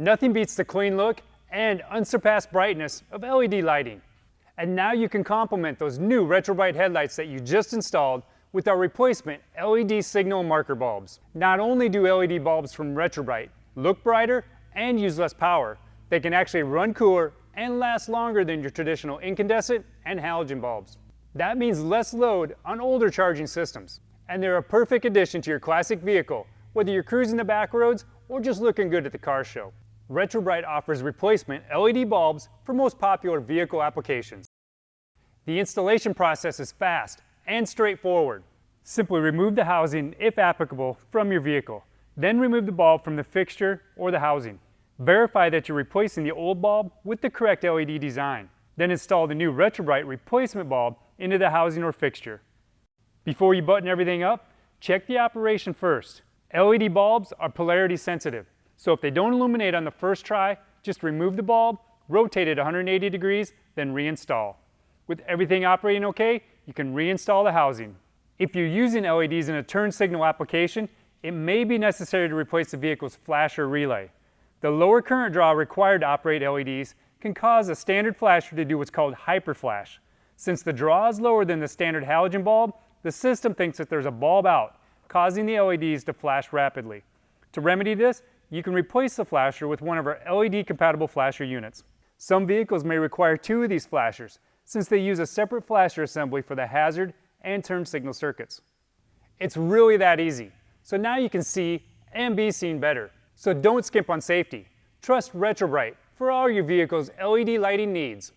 Nothing beats the clean look and unsurpassed brightness of LED lighting. And now you can complement those new RetroBright headlights that you just installed with our replacement LED signal marker bulbs. Not only do LED bulbs from RetroBright look brighter and use less power, they can actually run cooler and last longer than your traditional incandescent and halogen bulbs. That means less load on older charging systems. And they're a perfect addition to your classic vehicle, whether you're cruising the back roads or just looking good at the car show. RetroBright offers replacement LED bulbs for most popular vehicle applications. The installation process is fast and straightforward. Simply remove the housing, if applicable, from your vehicle. Then remove the bulb from the fixture or the housing. Verify that you're replacing the old bulb with the correct LED design. Then install the new RetroBright replacement bulb into the housing or fixture. Before you button everything up, check the operation first. LED bulbs are polarity sensitive, so if they don't illuminate on the first try, just remove the bulb, rotate it 180 degrees, then reinstall. With everything operating okay, you can reinstall the housing. If you're using LEDs in a turn signal application, it may be necessary to replace the vehicle's flasher relay. The lower current draw required to operate LEDs can cause a standard flasher to do what's called hyperflash. Since the draw is lower than the standard halogen bulb, the system thinks that there's a bulb out, causing the LEDs to flash rapidly. To remedy this, you can replace the flasher with one of our LED-compatible flasher units. Some vehicles may require 2 of these flashers, since they use a separate flasher assembly for the hazard and turn signal circuits. It's really that easy, so now you can see and be seen better. So don't skimp on safety. Trust RetroBright for all your vehicle's LED lighting needs.